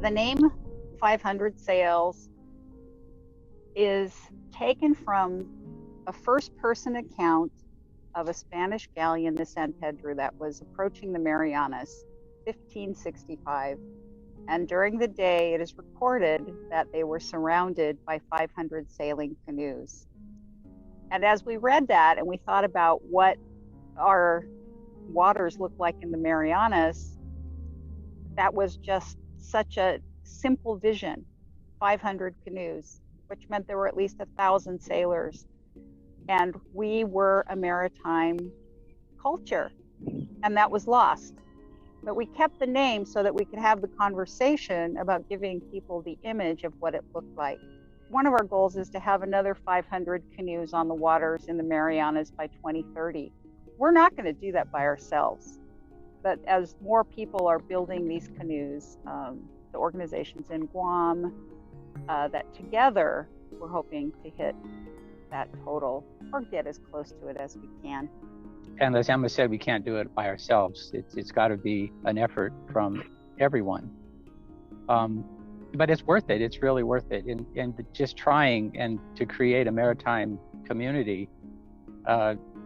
The name 500 Sails is taken from a first-person account of a Spanish galleon, the San Pedro, that was approaching the Marianas, 1565. And during the day, it is recorded that they were surrounded by 500 sailing canoes. And as we read that and we thought about what our waters look like in the Marianas, that was just such a simple vision, 500 canoes, which meant there were at least 1,000 sailors. And we were a maritime culture, and that was lost. But we kept the name so that we could have the conversation about giving people the image of what it looked like. One of our goals is to have another 500 canoes on the waters in the Marianas by 2030. We're not going to do that by ourselves. But as more people are building these canoes, the organizations in Guam, that together we're hoping to hit that total or get as close to it as we can. And as Emma said, we can't do it by ourselves. It's got to be an effort from everyone. But it's worth it. It's really worth it. And just trying and to create a maritime community,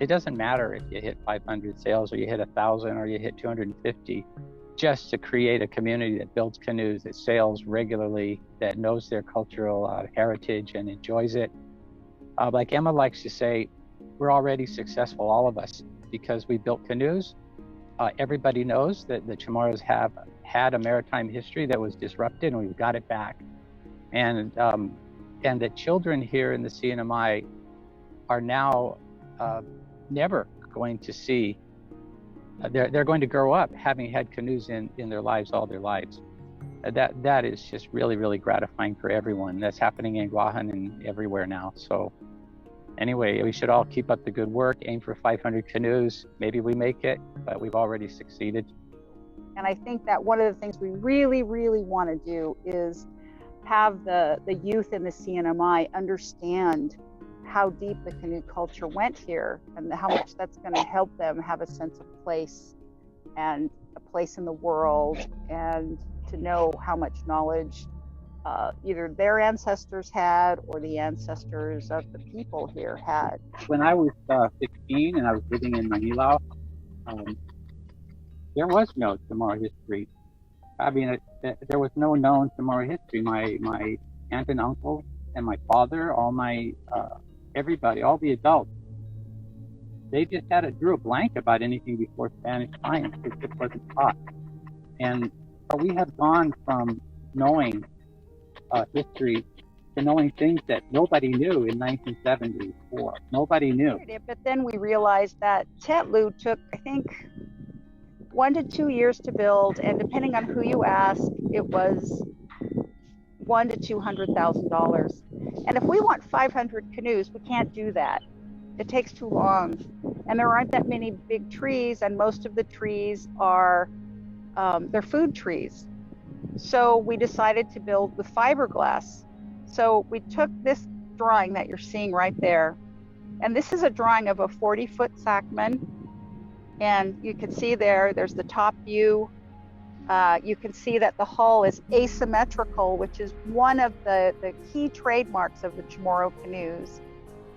it doesn't matter if you hit 500 sails or you hit 1,000 or you hit 250. Just to create a community that builds canoes, that sails regularly, that knows their cultural heritage and enjoys it. Like Emma likes to say, we're already successful, all of us, because we built canoes. Everybody knows that the Chamorros have had a maritime history that was disrupted, and we've got it back. And the children here in the CNMI are now never going to see, they're going to grow up having had canoes in their lives all their lives. That is just really, really gratifying for everyone. That's happening in Guahan and everywhere now. So anyway, we should all keep up the good work, aim for 500 canoes. Maybe we make it, but we've already succeeded. And I think that one of the things we really, really want to do is have the youth in the CNMI understand how deep the canoe culture went here and how much that's going to help them have a sense of place and a place in the world, and to know how much knowledge either their ancestors had or the ancestors of the people here had. When I was 16 and I was living in Manila, there was no Chamorro history. I mean, there was no known Chamorro history. My aunt and uncle and my father, all my everybody, all the adults, they just drew a blank about anything before Spanish times. It just wasn't taught. And we have gone from knowing history to knowing things that nobody knew in 1974. Nobody knew. But then we realized that Tetlu took, I think, 1 to 2 years to build, and depending on who you asked, it was $100,000 to $200,000. And if we want 500 canoes, we can't do that. It takes too long, and there aren't that many big trees, and most of the trees are they're food trees. So we decided to build with fiberglass. So we took this drawing that you're seeing right there, and this is a drawing of a 40-foot Sacman, and you can see there's the top view. You can see that the hull is asymmetrical, which is one of the key trademarks of the Chamorro canoes.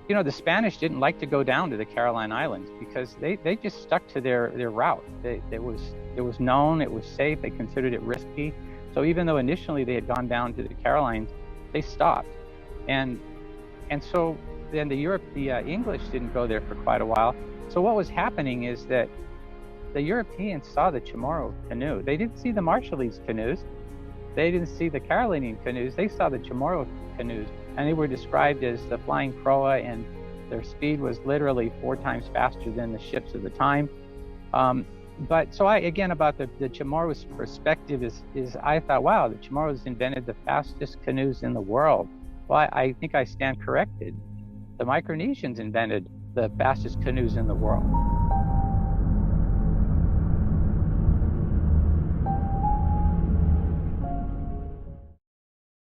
You know, the Spanish didn't like to go down to the Caroline Islands because they just stuck to their route. It was known, it was safe, they considered it risky. So even though initially they had gone down to the Carolines, they stopped. And so then the English didn't go there for quite a while. So what was happening is that the Europeans saw the Chamorro canoe. They didn't see the Marshallese canoes. They didn't see the Carolinian canoes. They saw the Chamorro canoes, and they were described as the flying proa, and their speed was literally 4 times faster than the ships of the time. But so about the Chamorro's perspective is I thought, wow, the Chamorros invented the fastest canoes in the world. Well, I think I stand corrected. The Micronesians invented the fastest canoes in the world.